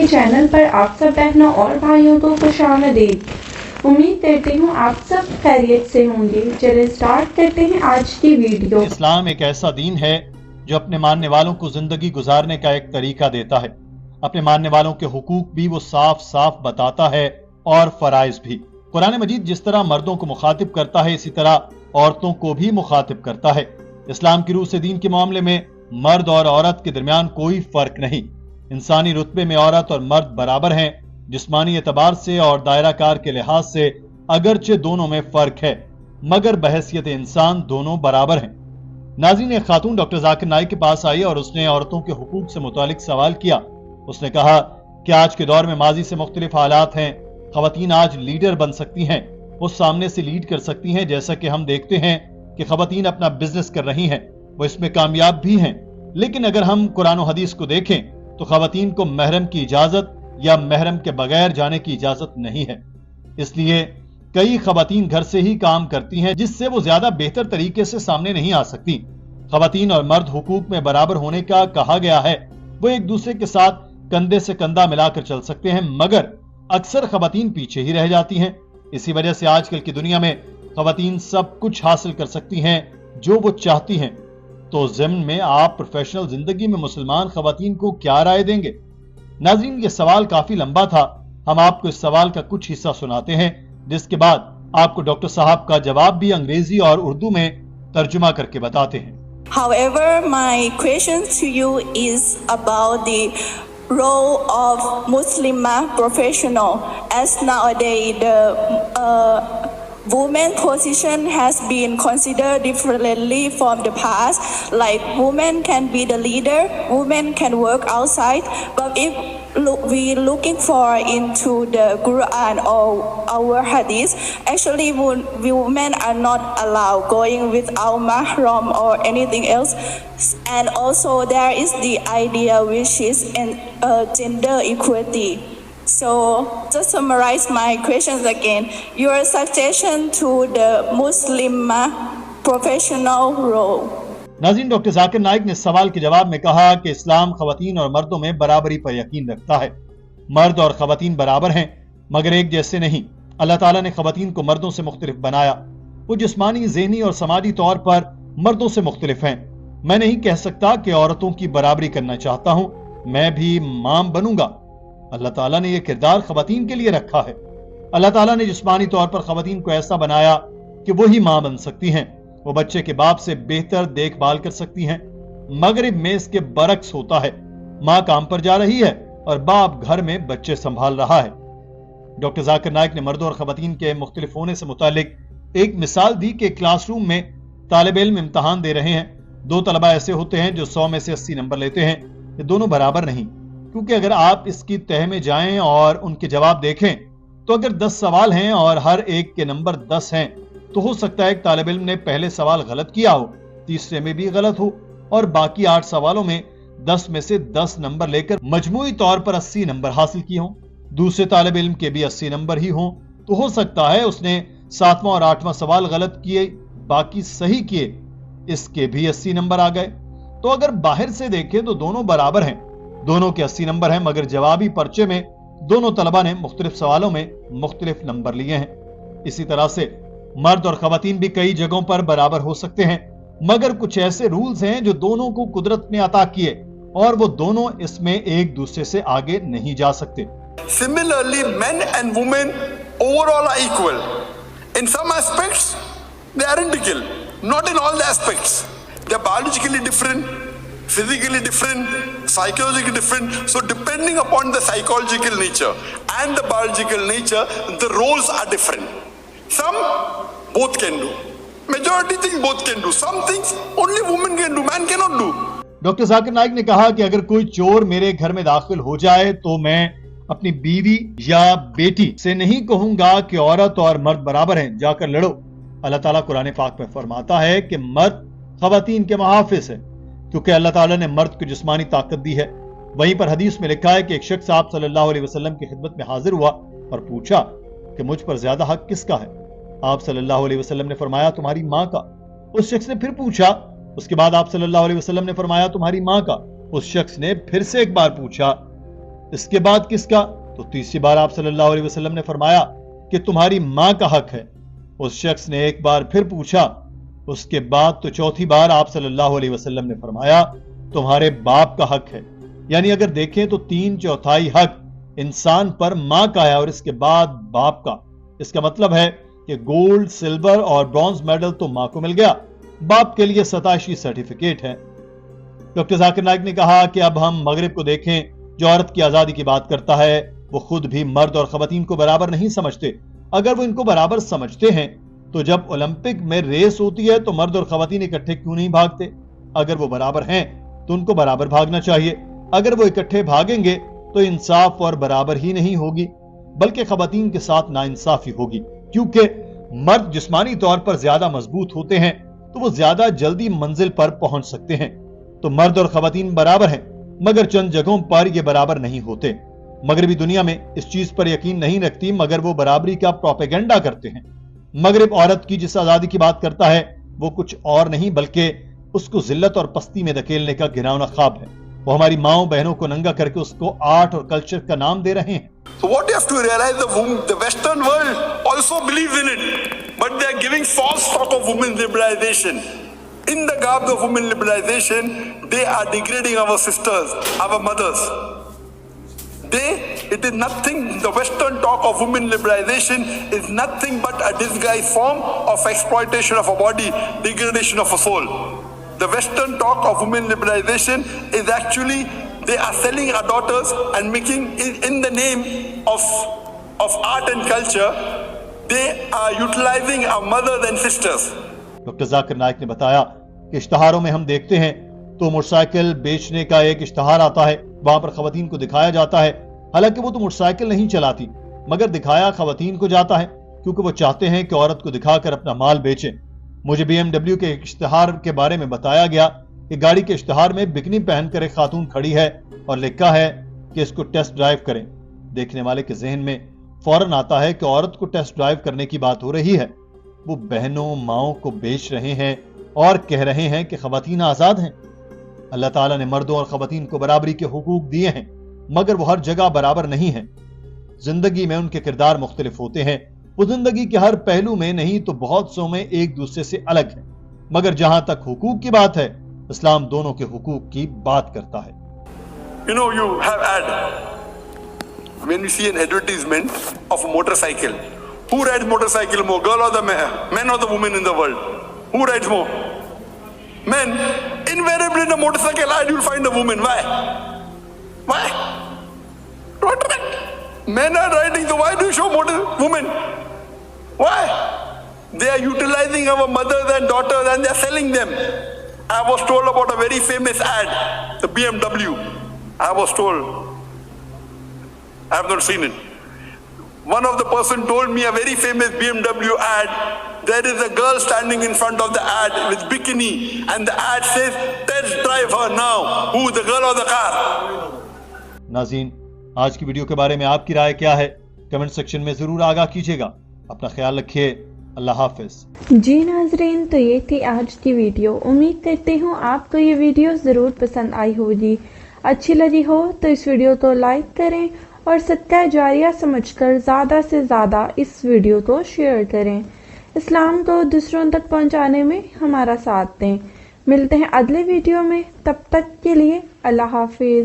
के चैनल पर आप सब बहनों और भाइयों को खुशामदीद। उम्मीद करती हूँ आप सब खैरियत से होंगे। चलिए स्टार्ट करते हैं आज की वीडियो। इस्लाम एक ऐसा दीन है जो अपने मानने वालों को जिंदगी गुजारने का एक तरीका देता है। अपने मानने वालों के हुकूक भी वो साफ साफ बताता है और फराइज भी। कुरान मजीद जिस तरह मर्दों को मुखातिब करता है, इसी तरह औरतों को भी मुखातिब करता है। इस्लाम की रूह से दीन के मामले में मर्द और औरत के दरमियान कोई फर्क नहीं। इंसानी रुतबे में औरत और मर्द बराबर हैं। जिस्मानी एतबार से और दायरा कार के लिहाज से अगरचे दोनों में फर्क है, मगर बहैसियत इंसान दोनों बराबर हैं। नाज़रीन, एक खातून डॉक्टर जाकिर नाइक के पास आई और उसने औरतों के हुकूक से मुतालिक सवाल किया। उसने कहा कि आज के दौर में माजी से मुख्तलिफ हालात हैं। खवातीन आज लीडर बन सकती हैं, वो सामने से लीड कर सकती हैं। जैसा कि हम देखते हैं कि खवातीन अपना बिजनेस कर रही हैं, वो इसमें कामयाब भी हैं। लेकिन अगर हम कुरान और हदीस को देखें तो खवातीन को महरम की इजाजत या महरम के बगैर जाने की इजाजत नहीं है। इसलिए कई खवातीन घर से ही काम करती हैं, जिससे वो ज्यादा बेहतर तरीके से सामने नहीं आ सकती। खवातीन और मर्द हुकूक में बराबर होने का कहा गया है। वो एक दूसरे के साथ कंधे से कंधा मिलाकर चल सकते हैं, मगर अक्सर खवातीन पीछे ही रह जाती हैं। इसी वजह से आजकल की दुनिया में खवातीन सब कुछ हासिल कर सकती हैं जो वो चाहती हैं। तो ज़िम्न में आप प्रोफेशनल जिंदगी में मुसलमान खवातीन को क्या राय देंगे? नाज़रीन, ये सवाल काफी लंबा था। हम आपको इस सवाल का कुछ हिस्सा सुनाते हैं, जिसके बाद आपको डॉक्टर साहब का जवाब भी अंग्रेजी और उर्दू में तर्जुमा करके बताते हैं। However, my question to you is about the role of Muslim professional, as nowadays the women position has been considered differently from the past. Like women can be the leader, women can work outside, but if we looking for into the Quran or our Hadith, actually women are not allowed going without mahram or anything else. And also there is the idea which is in gender equality. So, just summarize my questions again. Your suggestion to the Muslim professional role. नाज़रीन, doctor Zakir Naik ने सवाल के जवाब में कहा कि इस्लाम खवातीन और मर्दों में बराबरी पर यकीन रखता है। मर्द और खवातीन बराबर हैं, मगर एक जैसे नहीं। अल्लाह ताला ने खवातीन को मर्दों से मुख्तलिफ बनाया। वो जिस्मानी, ज़हनी और समाजी तौर पर मर्दों से मुख्तलिफ हैं। मैं नहीं कह सकता कि औरतों की बराबरी करना चाहता हूँ। मैं भी मां बनूंगा। अल्लाह ताला ने यह किरदार खवातीन के लिए रखा है। अल्लाह ताला ने जिस्मानी तौर पर खवातीन को ऐसा बनाया कि वही मां बन सकती हैं। वो बच्चे के बाप से बेहतर देखभाल कर सकती हैं। मगरिब में इसके बरक्स होता है। मां काम पर जा रही है और बाप घर में बच्चे संभाल रहा है। डॉक्टर जाकिर नाइक ने मर्दों और खवातीन के मुख्तलिफ होने से मुतालिक एक मिसाल दी कि क्लासरूम में तालिब इल्म इम्तहान दे रहे हैं। दो तलबा ऐसे होते हैं जो 100 में से 80 नंबर लेते हैं। ये दोनों बराबर नहीं, क्योंकि अगर आप इसकी तह में जाएं और उनके जवाब देखें तो अगर 10 सवाल हैं और हर एक के नंबर 10 हैं, तो हो सकता है एक तालिब इल्म ने पहले सवाल गलत किया हो, तीसरे में भी गलत हो और बाकी 8 सवालों में 10 में से 10 नंबर लेकर मजमूई तौर पर 80 नंबर हासिल किए हों। दूसरे तालिब इल्म के भी 80 नंबर ही हों, तो हो सकता है उसने 7वां और 8वां सवाल गलत किए, बाकी सही किए, इसके भी 80 नंबर आ गए। तो अगर बाहर से देखें तो दोनों बराबर हैं, दोनों के 80 नंबर हैं, मगर जवाबी पर्चे में दोनों तलबा ने मुख्तलिफ सवालों में मुख्तलिफ नंबर लिए हैं। इसी तरह से मर्द और खवातीन भी कई जगहों पर बराबर हो सकते हैं, मगर कुछ ऐसे रूल्स हैं जो दोनों को कुदरत ने अता किए और वो दोनों इसमें एक दूसरे से आगे नहीं जा सकते। Similarly, men and women overall are equal. In some aspects, they are identical. Not in all the aspects. They are biologically different, physically different, psychologically different. So depending upon the psychological nature and the biological nature, the roles are different. Some both can do. Majority things both can do. Some things only women can do, man cannot do. Doctor Zakir Naik ने कहा कि अगर कोई चोर मेरे घर में दाखिल हो जाए तो मैं अपनी बीवी या बेटी से नहीं कहूंगा कि औरत और मर्द बराबर हैं, जाकर लड़ो। अल्लाह ताला कुरान पाक में फरमाता है कि मर्द खवातीन के मुहाफिज है, क्योंकि अल्लाह ताला ने मर्द को जिस्मानी ताकत दी है। वहीं पर हदीस में लिखा है कि एक शख्स आप सल्लल्लाहु अलैहि वसल्लम की खिदमत में हाजिर हुआ और पूछा कि मुझ पर ज्यादा हक किसका है। आप सल्लल्लाहु अलैहि वसल्लम ने फरमाया तुम्हारी माँ का। उस शख्स ने फिर पूछा, उसके बाद आप सल्लल्लाहु अलैहि वसल्लम ने फरमाया तुम्हारी माँ का। उस शख्स ने फिर से एक बार पूछा, इसके बाद किसका? तो तीसरी बार आप सल्लल्लाहु अलैहि वसल्लम ने फरमाया कि तुम्हारी मां का हक है। उस शख्स ने एक बार फिर पूछा। उसके बाद तो चौथी बार आप सल्लल्लाहु अलैहि वसल्लम ने फरमाया तुम्हारे बाप का हक है। यानी अगर देखें तो 3/4 हक इंसान पर मां का है और इसके बाद बाप का। इसका मतलब है कि गोल्ड, सिल्वर और ब्रॉन्ज मेडल तो मां को मिल गया, बाप के लिए 87 सर्टिफिकेट है। डॉक्टर जाकिर नाइक ने कहा कि अब हम मगरिब को देखें, जो औरत की आजादी की बात करता है वो खुद भी मर्द और खवातीन को बराबर नहीं समझते। अगर वो इनको बराबर समझते हैं तो जब ओलंपिक में रेस होती है तो मर्द और खवातीन इकट्ठे क्यों नहीं भागते? अगर वो बराबर हैं तो उनको बराबर भागना चाहिए। अगर वो इकट्ठे भागेंगे तो इंसाफ और बराबर ही नहीं होगी, बल्कि खवातीन के साथ नाइंसाफी होगी, क्योंकि मर्द जिस्मानी तौर पर ज्यादा मजबूत होते हैं तो वो ज्यादा जल्दी मंजिल पर पहुंच सकते हैं। तो मर्द और खवातीन बराबर हैं, मगर चंद जगहों पर ये बराबर नहीं होते। मगरबी दुनिया में इस चीज पर यकीन नहीं रखती, मगर वो बराबरी का प्रोपेगेंडा करते हैं। मगरिब औरत की जिस आजादी की बात करता है वो कुछ और नहीं बल्कि उसको जिल्लत और पस्ती में धकेलने का घिनौना ख्वाब है। वो हमारी माओ बहनों को नंगा करके उसको आर्ट और कल्चर का नाम दे रहे हैं। So what you have to realize, the Western world also believes in it, but they are giving false talk of women's liberalization. In the garb of women liberalization, they are degrading our sisters, our mothers. It is nothing, the Western talk of women liberalization is nothing but a disguised form of exploitation of a body, degradation of a soul. The Western talk of women liberalization is actually, they are selling our daughters and making, in the name of art and culture, they are utilizing our mothers and sisters. Doctor Zakir Naik ने बताया कि इश्तहारों में हम देखते हैं तो motorcycle बेचने का एक इश्तहार आता है, वहां पर खवातीन को दिखाया जाता है। हालांकि वो तो मोटरसाइकिल नहीं चलाती, मगर दिखाया खवातीन को जाता है, क्योंकि वो चाहते हैं कि औरत को दिखाकर अपना माल बेचें। मुझे BMW के एक इश्तहार के बारे में बताया गया कि गाड़ी के इश्तहार में बिकनी पहनकर एक खातून खड़ी है और लिखा है कि इसको टेस्ट ड्राइव करें। देखने वाले के जहन में फौरन आता है कि औरत को टेस्ट ड्राइव करने की बात हो रही है। वो बहनों, माओं को बेच रहे हैं और कह रहे हैं कि खवातीन आजाद हैं। अल्लाह ताला ने मर्दों और खवातीन को बराबरी के हुकूक दिए हैं, मगर वो हर जगह बराबर नहीं है। जिंदगी में उनके किरदार मुख्तलिफ होते हैं। वो जिंदगी के हर पहलू में नहीं तो बहुत सौ में एक दूसरे से अलग है। मगर जहां तक हुकूक की बात है, इस्लाम दोनों के हुकूक की बात करता है। You know, you have ad. When you see an advertisement of a motorcycle, who rides motorcycle more, girl or the man or the woman in the world? Who rides more? Men. Invariably in a motorcycle ad you'll find a woman. Why? Why? What? Men are riding, so why do you show women? Why? They are utilizing our mothers and daughters and they are selling them. I was told about a very famous ad, the BMW. I was told. I have not seen it. One of the person told me a very famous BMW ad. There is a girl standing in front of the ad with bikini and the ad says, test drive her now. Who, the girl or the car? नाज़रीन, आज की video के बारे में आपकी राय क्या है? Comment section में जरूर आगाह कीजिएगा। अपना ख्याल रखिए। अल्लाह हाफिज। जी नाजरीन, तो ये थी आज की वीडियो। उम्मीद करती हूँ आपको ये वीडियो ज़रूर पसंद आई होगी। अच्छी लगी हो तो इस वीडियो को लाइक करें और सदका जारिया समझकर ज़्यादा से ज़्यादा इस वीडियो को शेयर करें। इस्लाम को दूसरों तक पहुँचाने में हमारा साथ दें। मिलते हैं अगले वीडियो में, तब तक के लिए अल्लाह हाफिज।